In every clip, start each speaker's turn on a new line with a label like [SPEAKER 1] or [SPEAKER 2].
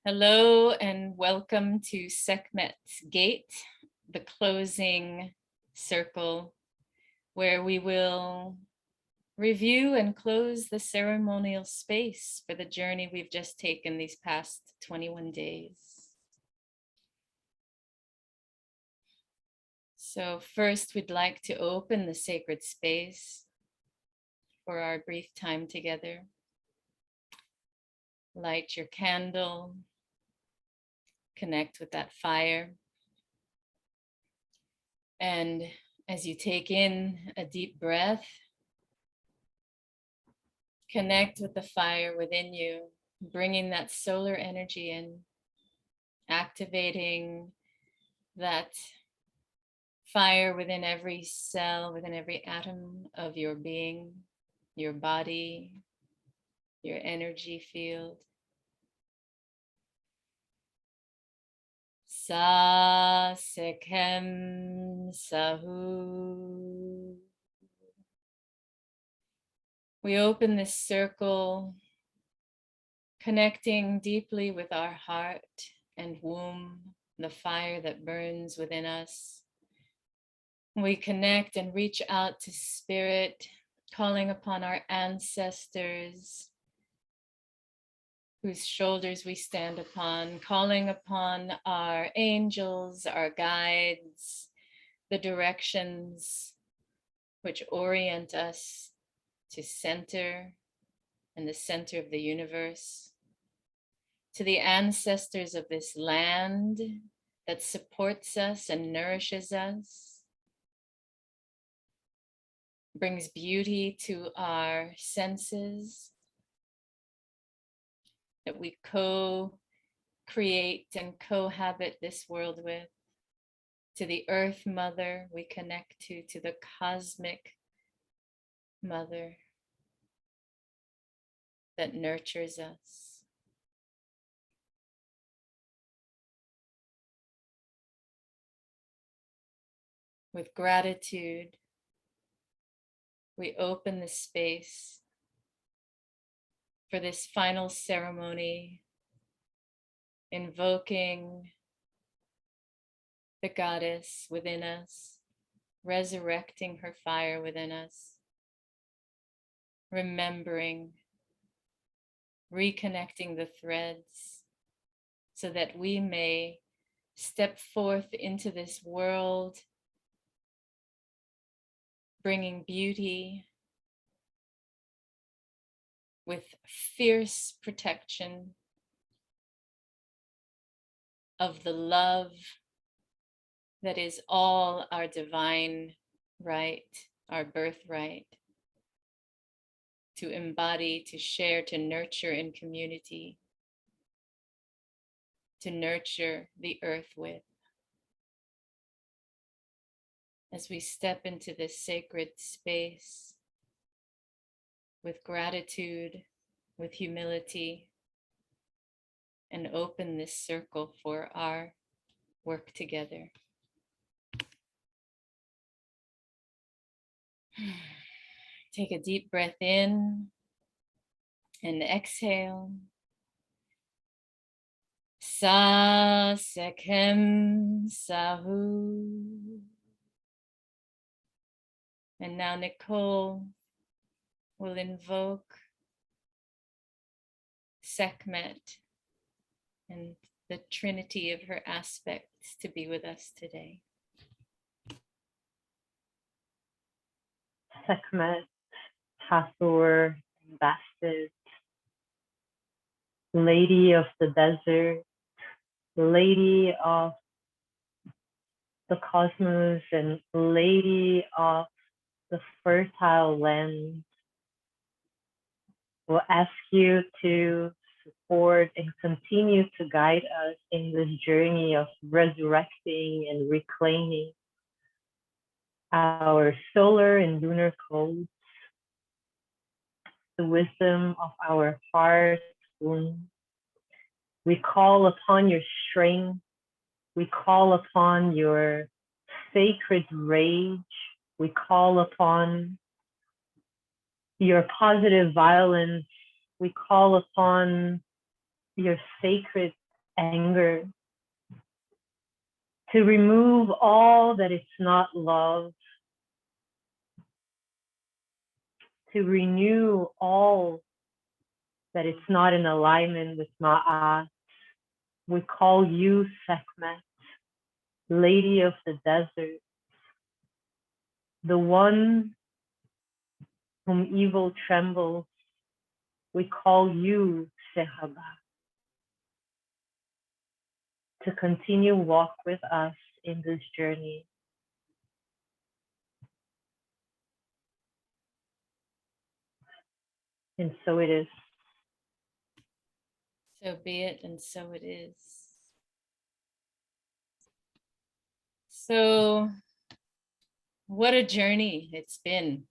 [SPEAKER 1] Hello and welcome to Sekhmet's Gate, the closing circle, where we will review and close the ceremonial space for the journey we've just taken these past 21 days. So first, we'd like to open the sacred space for our brief time together. Light your candle, connect with that fire. And as you take in a deep breath, connect with the fire within you, bringing that solar energy in, activating that fire within every cell, within every atom of your being, your body, your energy field. Sa Sekhem Sahu. We open this circle, connecting deeply with our heart and womb, the fire that burns within us. We connect and reach out to spirit, calling upon our ancestors, whose shoulders we stand upon, calling upon our angels, our guides, the directions which orient us to center and the center of the universe, to the ancestors of this land that supports us and nourishes us, brings beauty to our senses, that we co-create and cohabit this world with, to the Earth Mother we connect to the Cosmic Mother that nurtures us. With gratitude, we open the space for this final ceremony, invoking the goddess within us, resurrecting her fire within us, remembering, reconnecting the threads so that we may step forth into this world, bringing beauty with fierce protection of the love that is all our divine right, our birthright, to embody, to share, to nurture in community, to nurture the earth with. As we step into this sacred space with gratitude, with humility, and open this circle for our work together. Take a deep breath in and exhale. Sa Sekhem Sahu. And now Nicole will invoke Sekhmet and the trinity of her aspects to be with us today.
[SPEAKER 2] Sekhmet, Hathor, Bastet, Lady of the Desert, Lady of the Cosmos, and Lady of the Fertile Land, will ask you to support and continue to guide us in this journey of resurrecting and reclaiming our solar and lunar codes, the wisdom of our heart womb. We call upon your strength. We call upon your sacred rage. We call upon your positive violence. We call upon your sacred anger, to remove all that is not love, to renew all that is not in alignment with Ma'at. We call you Sekhmet, Lady of the Desert, the one whom evil trembles. We call you Sekhmet, to continue walk with us in this journey. And so it is.
[SPEAKER 1] So be it, and so it is. So, what a journey it's been.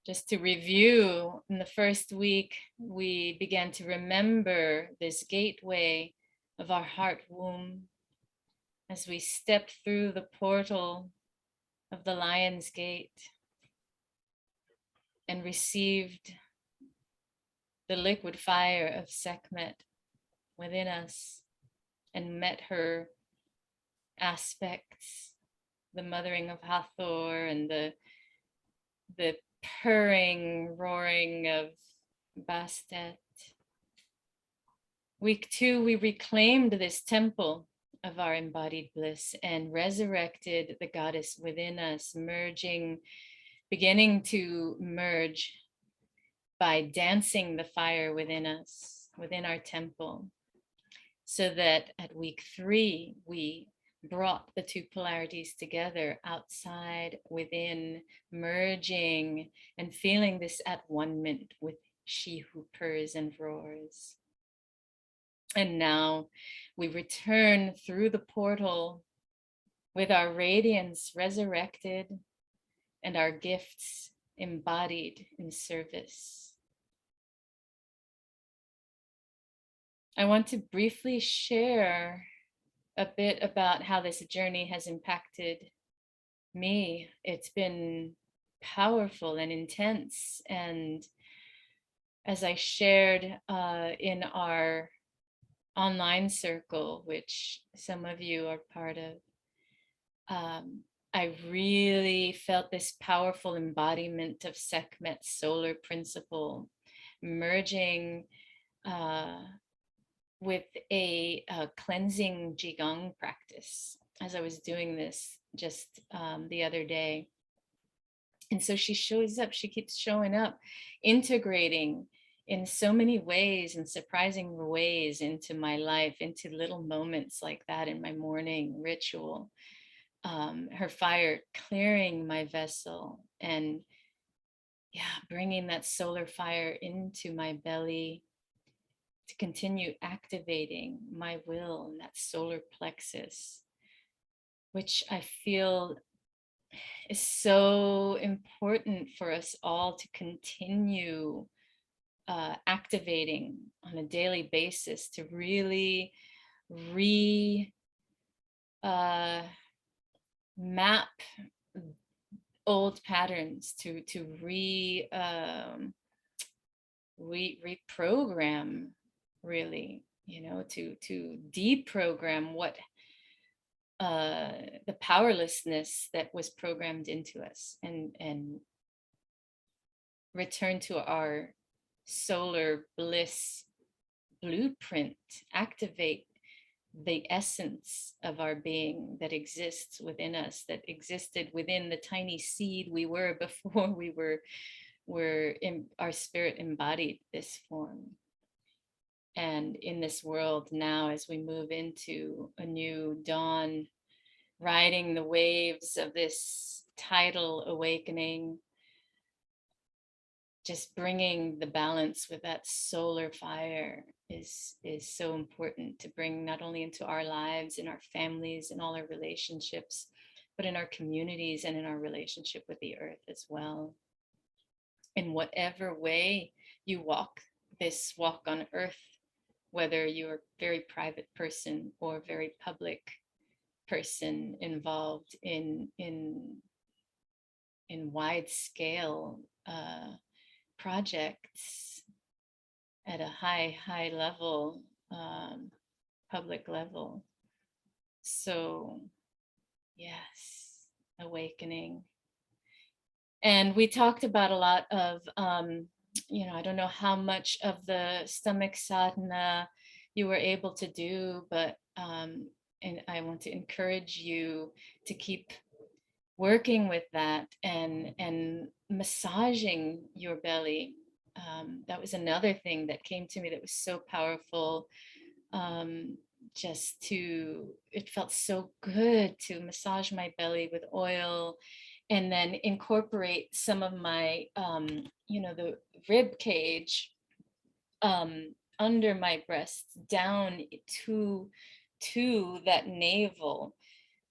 [SPEAKER 1] Just to review, in the first week, we began to remember this gateway of our heart womb as we stepped through the portal of the Lion's Gate and received the liquid fire of Sekhmet within us and met her aspects, the mothering of Hathor and the purring, roaring of Bastet. Week 2, we reclaimed this temple of our embodied bliss and resurrected the goddess within us, beginning to merge by dancing the fire within us, within our temple, so that at week 3, we brought the two polarities together, outside, within, merging and feeling this at one-ment with she who purrs and roars. And now we return through the portal with our radiance resurrected and our gifts embodied in service. I want to briefly share a bit about how this journey has impacted me. It's been powerful and intense. And as I shared in our online circle, which some of you are part of, I really felt this powerful embodiment of Sekhmet's solar principle merging with a cleansing Qigong practice as I was doing this just the other day. And so she shows up, she keeps showing up, integrating in so many ways and surprising ways into my life, into little moments like that in my morning ritual. Her fire clearing my vessel and bringing that solar fire into my belly to continue activating my will and that solar plexus, which I feel is so important for us all to continue activating on a daily basis, to really map old patterns, to reprogram, really, to deprogram what the powerlessness that was programmed into us, and return to our solar bliss blueprint, activate the essence of our being that exists within us, that existed within the tiny seed we were before we were in our spirit embodied this form. And in this world now, as we move into a new dawn, riding the waves of this tidal awakening, just bringing the balance with that solar fire is so important to bring, not only into our lives, in our families, in all our relationships, but in our communities and in our relationship with the earth as well. In whatever way you walk this walk on earth, whether you're a very private person or very public person involved in wide scale projects at a high level, public level. So yes, awakening. And we talked about a lot of, I don't know how much of the stomach sadhana you were able to do, but and I want to encourage you to keep working with that and massaging your belly. That was another thing that came to me that was so powerful. Um, it felt so good to massage my belly with oil and then incorporate some of my, the rib cage under my breasts down to that navel,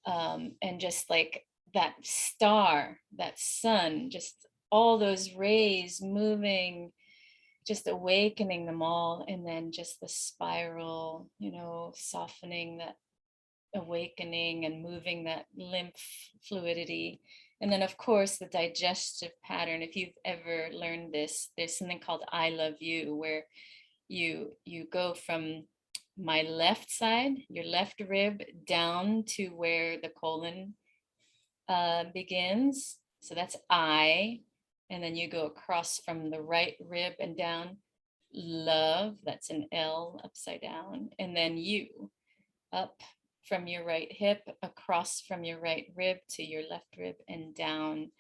[SPEAKER 1] and just like that star, that sun, just all those rays moving, just awakening them all, and then just the spiral, softening that, awakening and moving that lymph fluidity. And then of course the digestive pattern. If you've ever learned this, there's something called I love you, where you go from my left side, your left rib, down to where the colon begins. So that's I. And then you go across from the right rib and down, love, that's an L upside down. And then you, up from your right hip, across from your right rib to your left rib, and down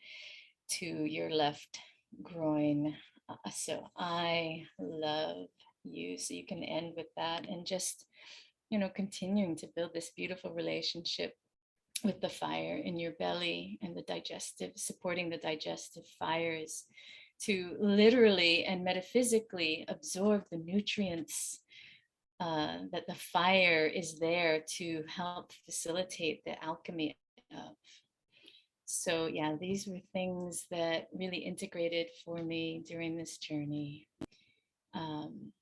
[SPEAKER 1] to your left groin. So I love you. So you can end with that, and just, continuing to build this beautiful relationship with the fire in your belly and the digestive, supporting the digestive fires to literally and metaphysically absorb the nutrients that the fire is there to help facilitate the alchemy of. So yeah, these were things that really integrated for me during this journey. Um,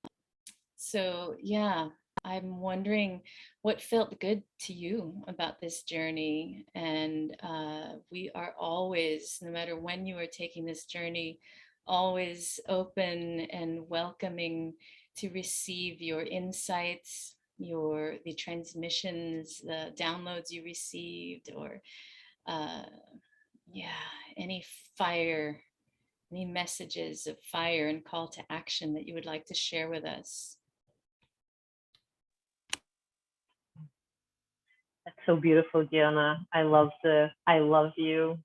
[SPEAKER 1] so yeah, I'm wondering what felt good to you about this journey. And we are always, no matter when you are taking this journey, always open and welcoming to receive your insights, the transmissions, the downloads you received, or uh, yeah, any fire, any messages of fire and call to action that you would like to share with us.
[SPEAKER 2] That's so beautiful, Diana. I love I love you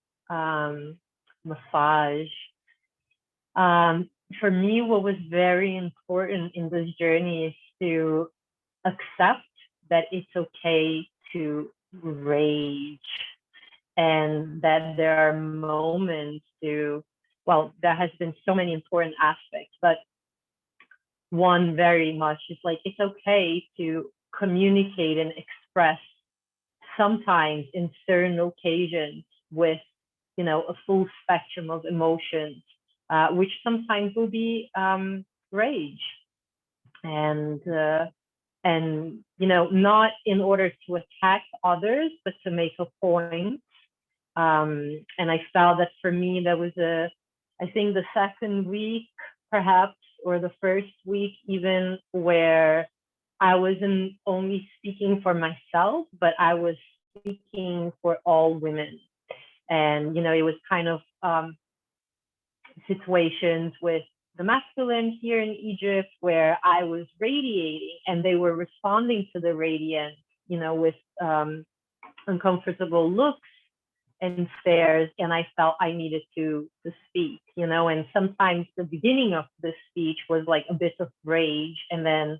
[SPEAKER 2] massage. For me, what was very important in this journey is to accept that it's okay to rage, and that there are moments to, well, there has been so many important aspects, but one very much is like, it's okay to communicate and express sometimes in certain occasions with, a full spectrum of emotions, which sometimes will be rage, and not in order to attack others, but to make a point. And I felt that for me, that was I think the second week, perhaps, or the first week even, where I wasn't only speaking for myself, but I was speaking for all women. And, it was kind of situations with the masculine here in Egypt where I was radiating and they were responding to the radiance, with uncomfortable looks and stares, and I felt I needed to speak, and sometimes the beginning of the speech was like a bit of rage, and then,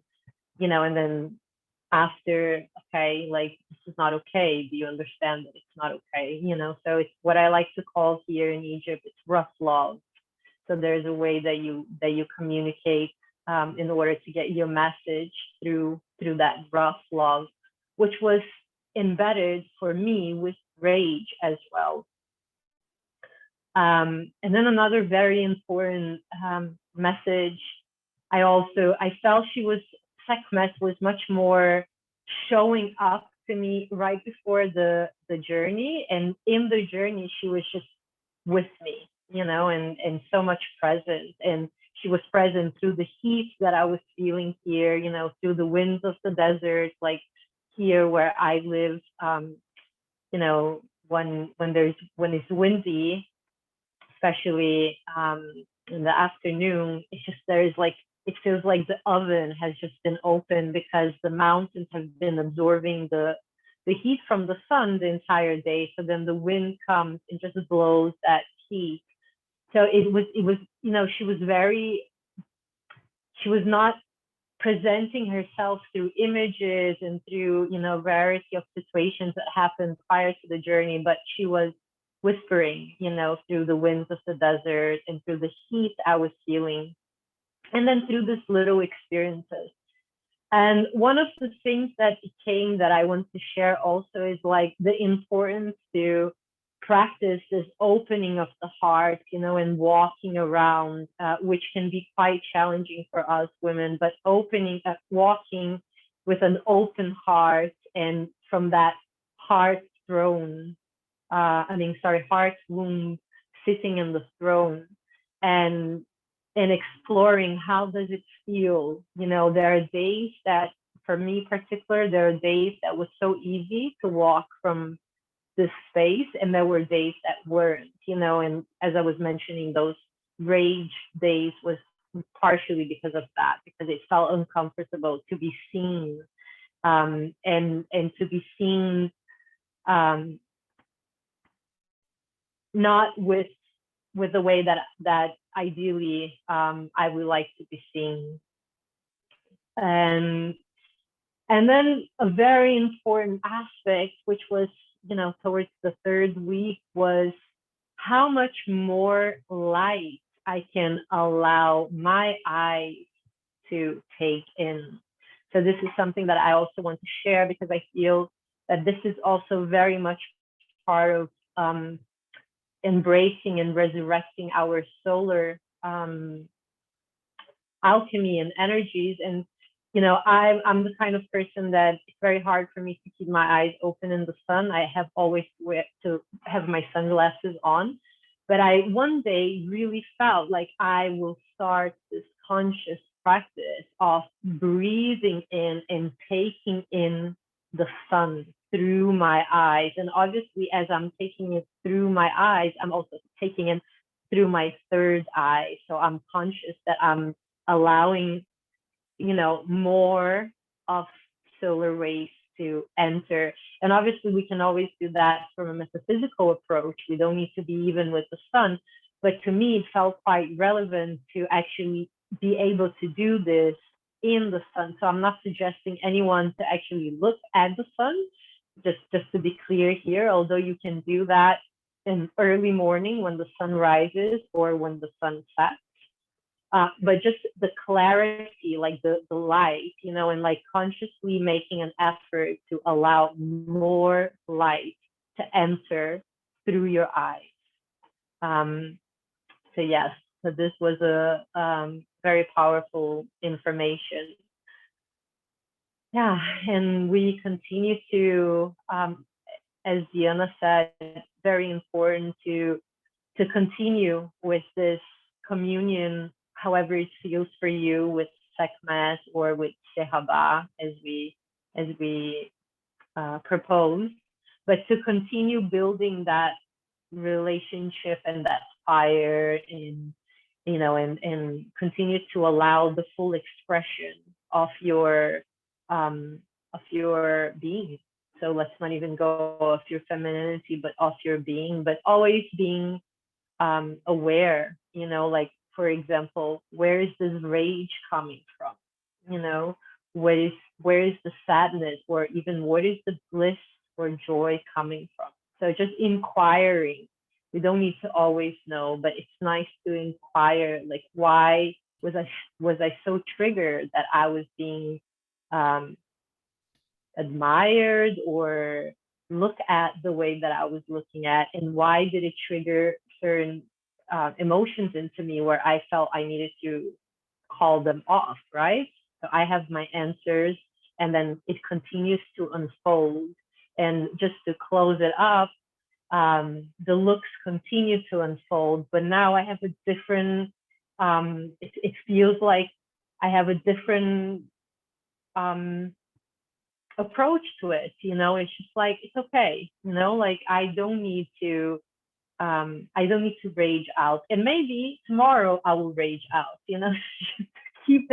[SPEAKER 2] after, okay, like, this is not okay. Do you understand that it's not okay? So it's what I like to call here in Egypt, it's rough love. So there's a way that you communicate in order to get your message through that rough love, which was embedded for me with rage as well. And then another very important message, I felt Sekhmet was much more showing up to me right before the journey, and in the journey she was just with me, and so much present, and she was present through the heat that I was feeling here, through the winds of the desert, like here where I live, when it's windy, especially in the afternoon, it feels like the oven has just been opened because the mountains have been absorbing the heat from the sun the entire day. So then the wind comes and just blows that heat. So she was not presenting herself through images and through, variety of situations that happened prior to the journey, but she was whispering, through the winds of the desert and through the heat I was feeling, and then through these little experiences. And one of the things that became that I want to share also is like the importance to practice this opening of the heart, and walking around, which can be quite challenging for us women, but walking with an open heart, and from that heart throne, heart womb, sitting in the throne, and exploring how does it feel. There are days that, for me particular, there are days that was so easy to walk from this space, and there were days that weren't, and as I was mentioning, those rage days was partially because of that, because it felt uncomfortable to be seen, and to be seen, not with the way that ideally I would like to be seen. And then a very important aspect, which was, towards the third week, was how much more light I can allow my eyes to take in. So this is something that I also want to share, because I feel that this is also very much part of embracing and resurrecting our solar alchemy and energies. And I'm the kind of person that it's very hard for me to keep my eyes open in the sun. I have always to have my sunglasses on, but I one day really felt like I will start this conscious practice of breathing in and taking in the sun through my eyes. And obviously, as I'm taking it through my eyes, I'm also taking it through my third eye. So I'm conscious that I'm allowing, more of solar rays to enter. And obviously, we can always do that from a metaphysical approach. We don't need to be even with the sun. But to me, it felt quite relevant to actually be able to do this in the sun. So I'm not suggesting anyone to actually look at the sun, just to be clear here, although you can do that in early morning when the sun rises or when the sun sets. But just the clarity, like the light, and like consciously making an effort to allow more light to enter through your eyes. So yes, so this was a very powerful information. Yeah, and we continue to, as Diana said, very important to continue with this communion, however it feels for you, with Sekhmet or with Shehaba, as we propose, but to continue building that relationship and that fire, and and continue to allow the full expression of your being. So let's not even go of your femininity, but of your being, but always being aware, like, for example, where is this rage coming from? Where is the sadness, or even what is the bliss or joy coming from? So just inquiring. We don't need to always know, but it's nice to inquire, like, why was I so triggered that I was being admired or look at the way that I was looking at, and why did it trigger certain emotions into me where I felt I needed to call them off, right? So I have my answers, and then it continues to unfold. And just to close it up, the looks continue to unfold, but now I have a different it feels like I have a different approach to it. It's just like, it's okay. Like I don't need to rage out, and maybe tomorrow I will rage out. To keep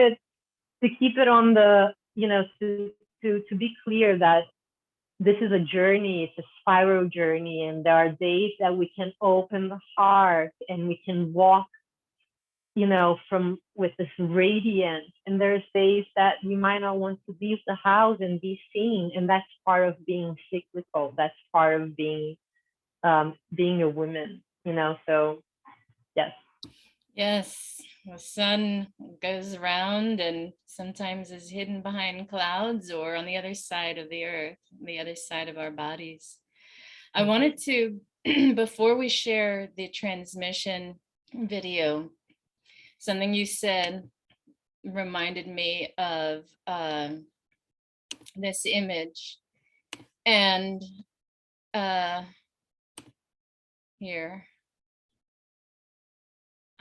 [SPEAKER 2] it on the, to be clear that this is a journey, it's a spiral journey, and there are days that we can open the heart and we can walk, from with this radiance, and there's days that we might not want to leave the house and be seen, and that's part of being cyclical. That's part of being a woman. So yes.
[SPEAKER 1] Yes, the sun goes around and sometimes is hidden behind clouds or on the other side of the earth, the other side of our bodies. I wanted to, before we share the transmission video, something you said reminded me of this image. And here,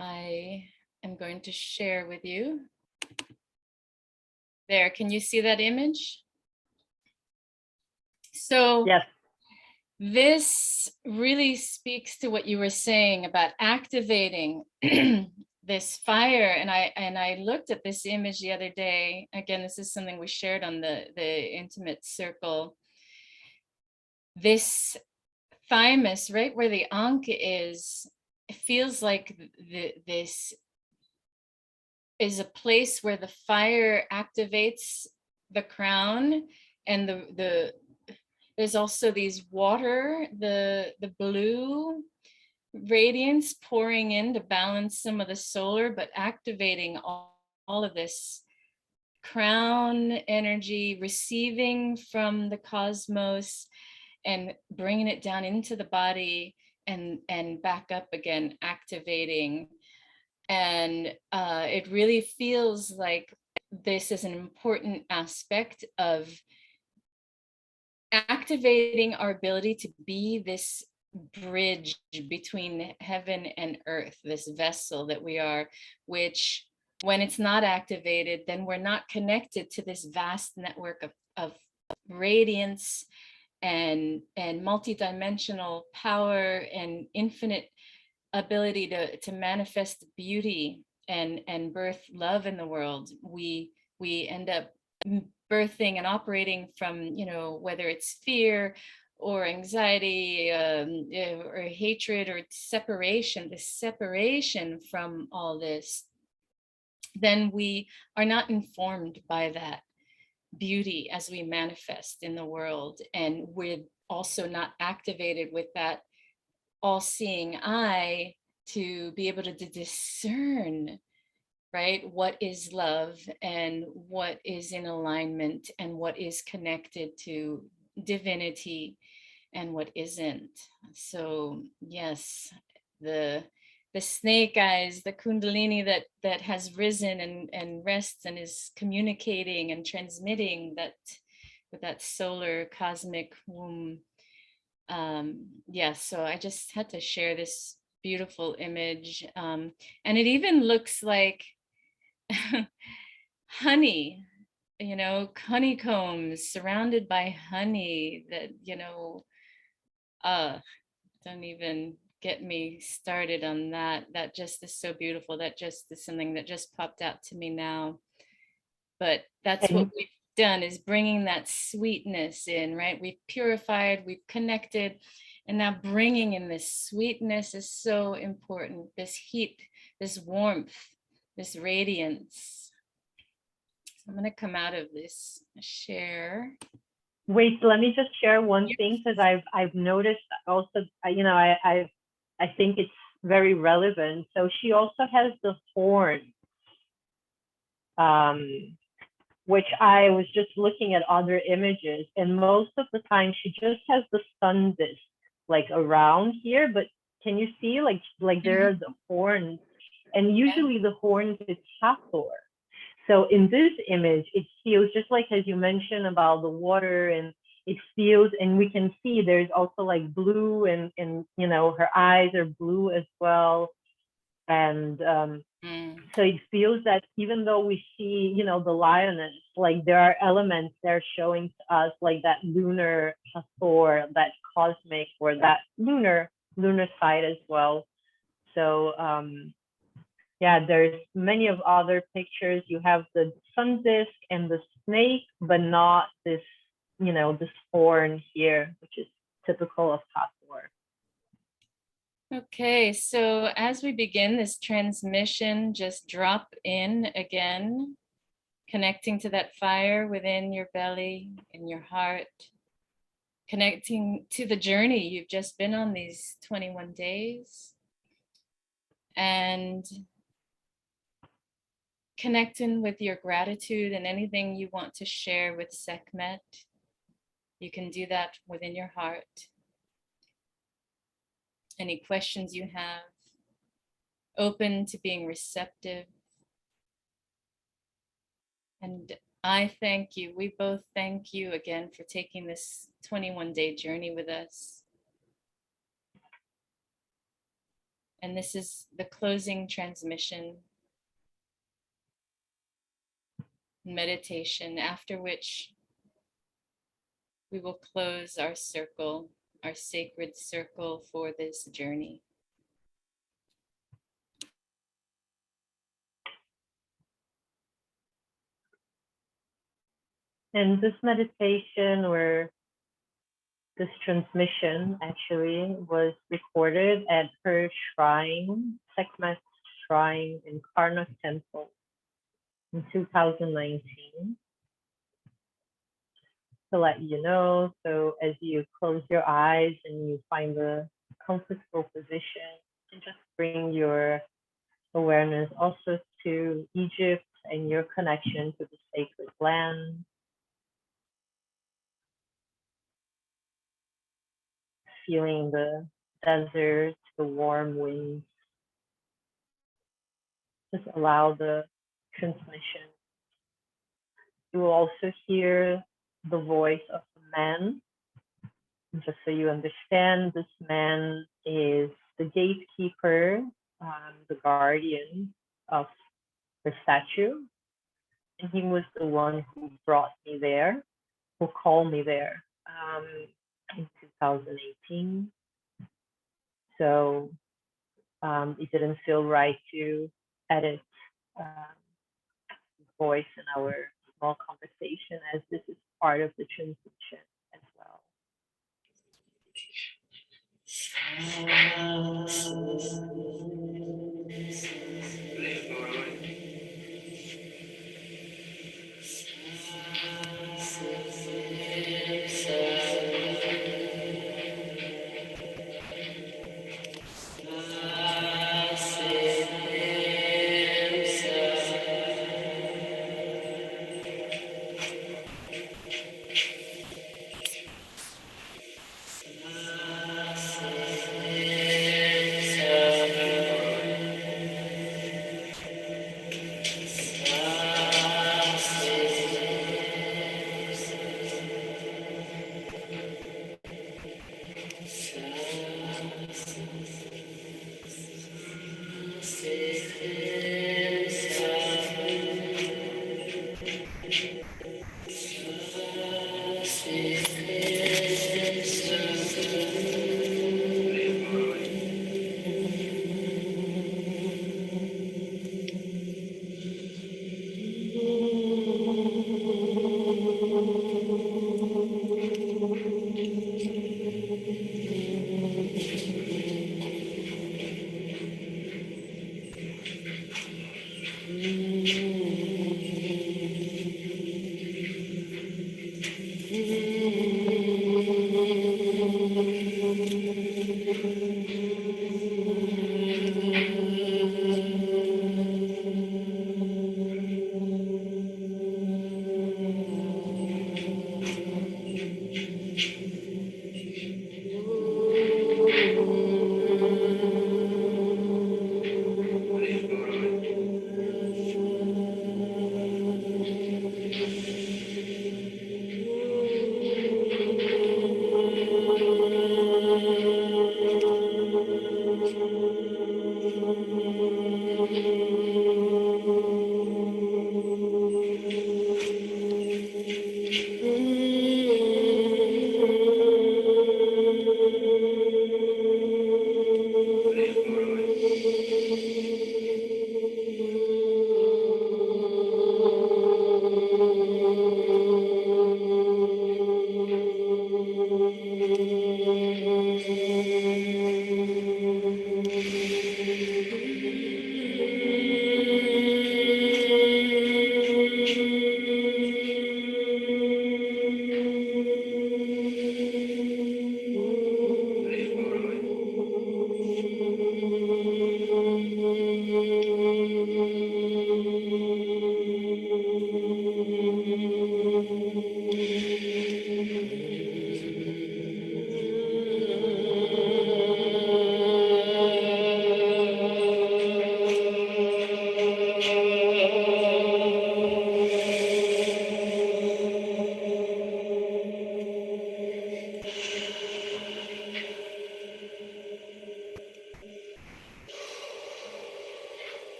[SPEAKER 1] I am going to share with you. There, can you see that image? So
[SPEAKER 2] yes.
[SPEAKER 1] This really speaks to what you were saying about activating this fire. And I looked at this image the other day. Again, this is something we shared on the intimate circle. This thymus, right where the ankh is, it feels like this is a place where the fire activates the crown, and there's also these water, the blue radiance pouring in to balance some of the solar, but activating all of this crown energy, receiving from the cosmos and bringing it down into the body and back up again, activating. And it really feels like this is an important aspect of activating our ability to be this bridge between heaven and earth, this vessel that we are, which when it's not activated, then we're not connected to this vast network of radiance and multidimensional power and infinite ability to manifest beauty and birth love in the world. We end up birthing and operating from, whether it's fear or anxiety or hatred or separation, this separation from all this, then we are not informed by that beauty as we manifest in the world. And we're also not activated with that all-seeing eye to be able to discern, right, what is love and what is in alignment and what is connected to divinity and what isn't. So yes, the snake eyes, the kundalini that has risen and rests and is communicating and transmitting that with that solar cosmic womb. Yes, so I just had to share this beautiful image. And it even looks like honey, honeycombs surrounded by honey that, don't even get me started on that. That just is so beautiful. That just is something that just popped out to me now. But that's what we've done, is bringing that sweetness in, right? We've purified, we've connected, and now bringing in this sweetness is so important. This heat, this warmth, this radiance. So I'm going to come out of this share.
[SPEAKER 2] Wait, let me just share one thing, because I've noticed also, I think it's very relevant. So she also has the horn, which I was just looking at other images, and most of the time she just has the sun disk like around here, but can you see like there are the horns, and usually the horns is Hathor. So in this image, it feels just like, as you mentioned about the water, and it feels, and we can see there's also like blue, and her eyes are blue as well. And
[SPEAKER 1] Mm.
[SPEAKER 2] so it feels that even though we see, the lioness, like there are elements they're showing to us, like that lunar Hathor, that cosmic or that lunar side as well. So yeah, there's many of other pictures. You have the sun disk and the snake, but not this, this horn here, which is typical of Hathor.
[SPEAKER 1] Okay, so as we begin this transmission, just drop in again, connecting to that fire within your belly, in your heart, connecting to the journey you've just been on these 21 days, and connecting with your gratitude and anything you want to share with Sekhmet. You can do that within your heart. Any questions you have, open to being receptive. And I thank you. We both thank you again for taking this 21-day journey with us. And this is the closing transmission meditation, after which we will close our circle, our sacred circle for this journey.
[SPEAKER 2] And this meditation, or this transmission actually, was recorded at her shrine, Sekhmet's shrine in Karnak Temple in 2019. To let you know, so as you close your eyes and you find a comfortable position, and just bring your awareness also to Egypt and your connection to the sacred land. Feeling the desert, the warm winds. Just allow the transmission. You will also hear the voice of a man. Just so you understand, this man is the gatekeeper, the guardian of the statue. And he was the one who brought me there, who called me there in 2018. So it didn't feel right to edit voice in our small conversation, as this is part of the transition as well.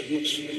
[SPEAKER 1] So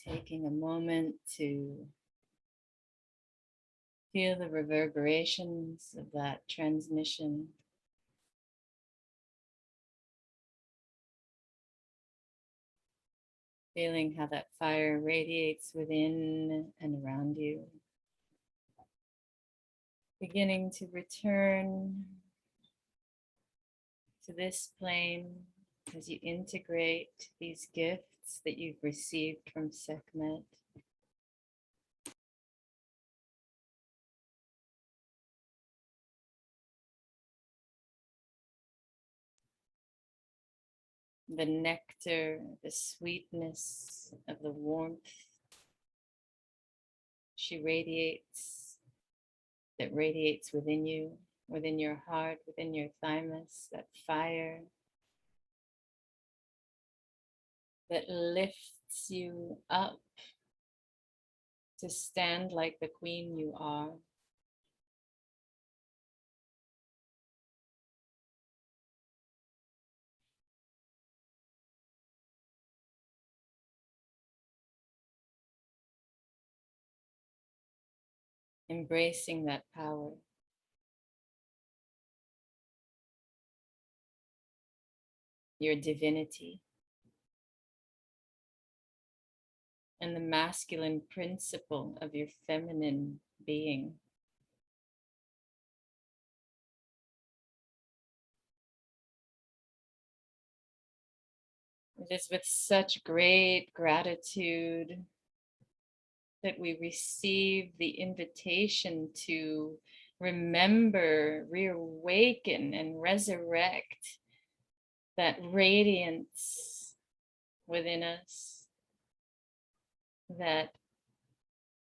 [SPEAKER 1] taking a moment to feel the reverberations of that transmission. Feeling how that fire radiates within and around you. Beginning to return to this plane as you integrate these gifts that you've received from Sekhmet. The nectar, the sweetness of the warmth she radiates, that radiates within you, within your heart, within your thymus, that fire that lifts you up to stand like the queen you are. Embracing that power. Your divinity. And the masculine principle of your feminine being. It is with such great gratitude that we receive the invitation to remember, reawaken, and resurrect that radiance within us, that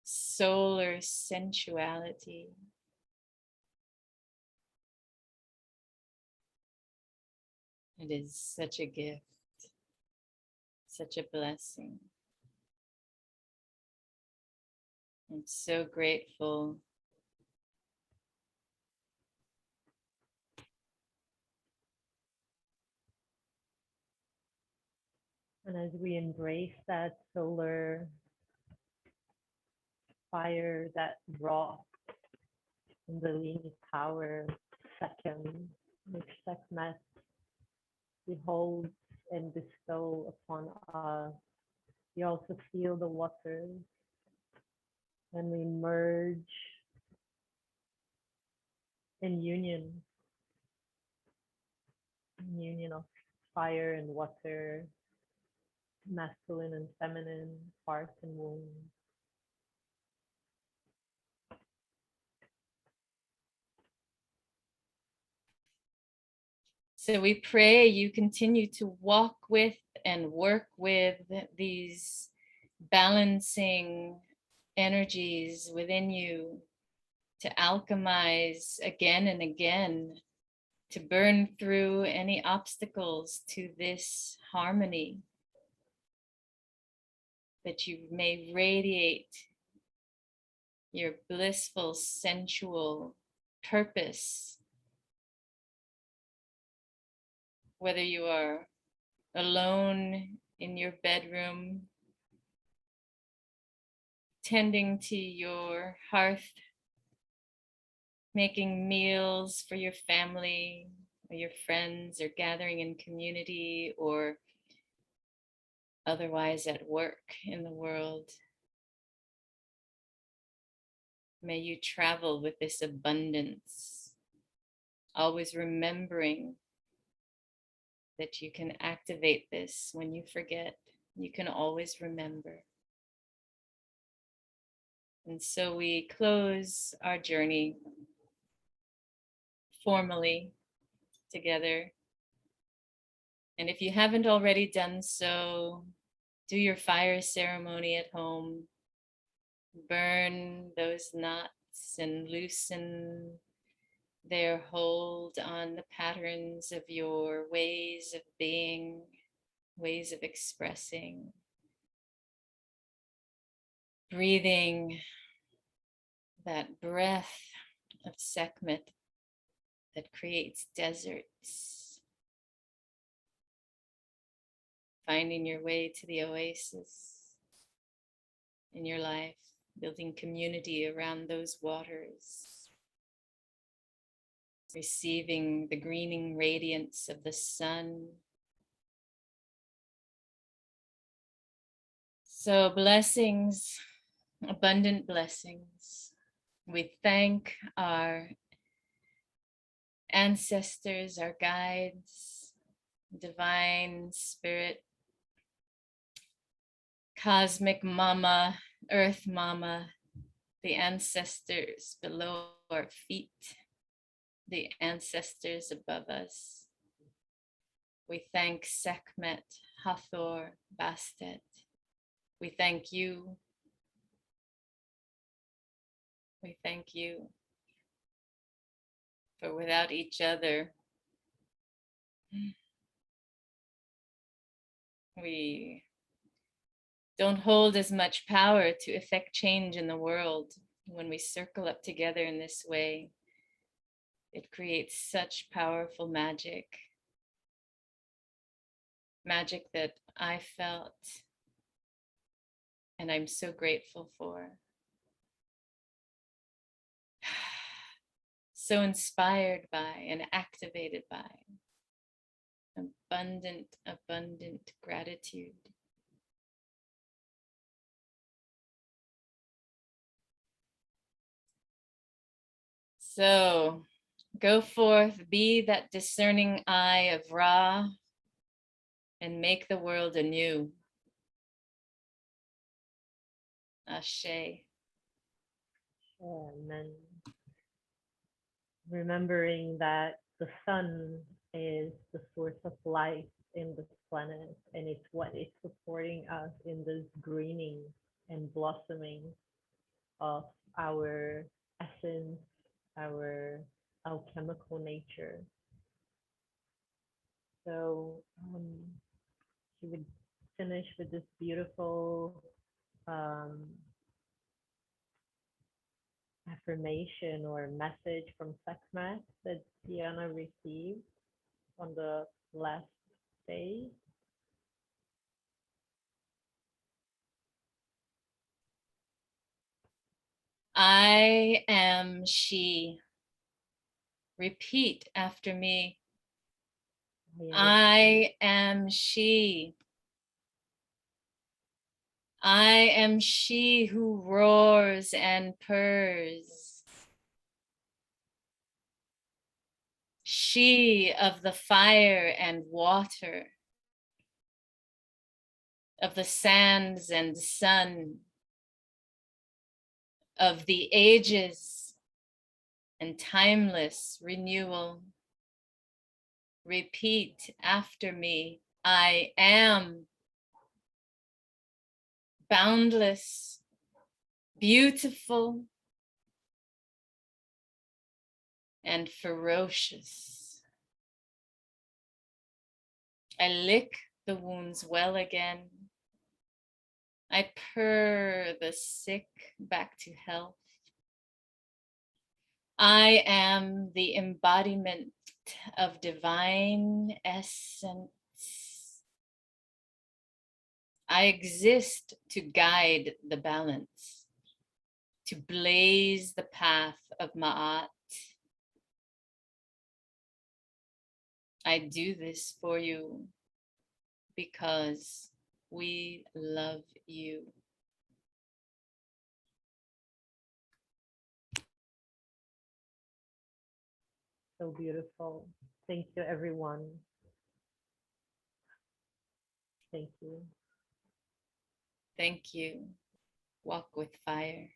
[SPEAKER 1] solar sensuality. It is such a gift, such a blessing. I'm so grateful.
[SPEAKER 2] And as we embrace that solar fire, that raw Kundalini power, second, which Sekhmet beholds and bestow upon us, we also feel the waters when we merge in union of fire and water, masculine and feminine, heart and womb.
[SPEAKER 1] So we pray you continue to walk with and work with these balancing energies within you, to alchemize again and again, to burn through any obstacles to this harmony, that you may radiate your blissful, sensual purpose, whether you are alone in your bedroom, tending to your hearth, making meals for your family or your friends, or gathering in community, or otherwise at work in the world. May you travel with this abundance, always remembering that you can activate this when you forget. You can always remember. And so we close our journey formally together. And if you haven't already done so, do your fire ceremony at home. Burn those knots and loosen their hold on the patterns of your ways of being, ways of expressing. Breathing that breath of Sekhmet that creates deserts. Finding your way to the oasis in your life, building community around those waters, receiving the greening radiance of the sun. So blessings, abundant blessings. We thank our ancestors, our guides, divine spirit, cosmic mama, earth mama, the ancestors below our feet, the ancestors above us. We thank Sekhmet, Hathor, Bastet. We thank you. We thank you. For without each other, we don't hold as much power to effect change in the world. When we circle up together in this way, it creates such powerful magic. Magic that I felt and I'm so grateful for. So inspired by and activated by abundant, abundant gratitude. So go forth, be that discerning eye of Ra and make the world anew. Ashe.
[SPEAKER 2] And then remembering that the sun is the source of life in this planet, and it's what is supporting us in this greening and blossoming of our essence, our alchemical nature. So she would finish with this beautiful affirmation or message from Sekhmet that Diana received on the last day.
[SPEAKER 1] I am she. Repeat after me. I am she. I am she who roars and purrs. She of the fire and water, of the sands and sun, of the ages and timeless renewal. Repeat after me. I am boundless, beautiful, and ferocious. I lick the wounds well again. I purr the sick back to health. I am the embodiment of divine essence. I exist to guide the balance, to blaze the path of Ma'at. I do this for you because we love you.
[SPEAKER 2] So beautiful. Thank you, everyone. Thank you.
[SPEAKER 1] Thank you. Walk with fire.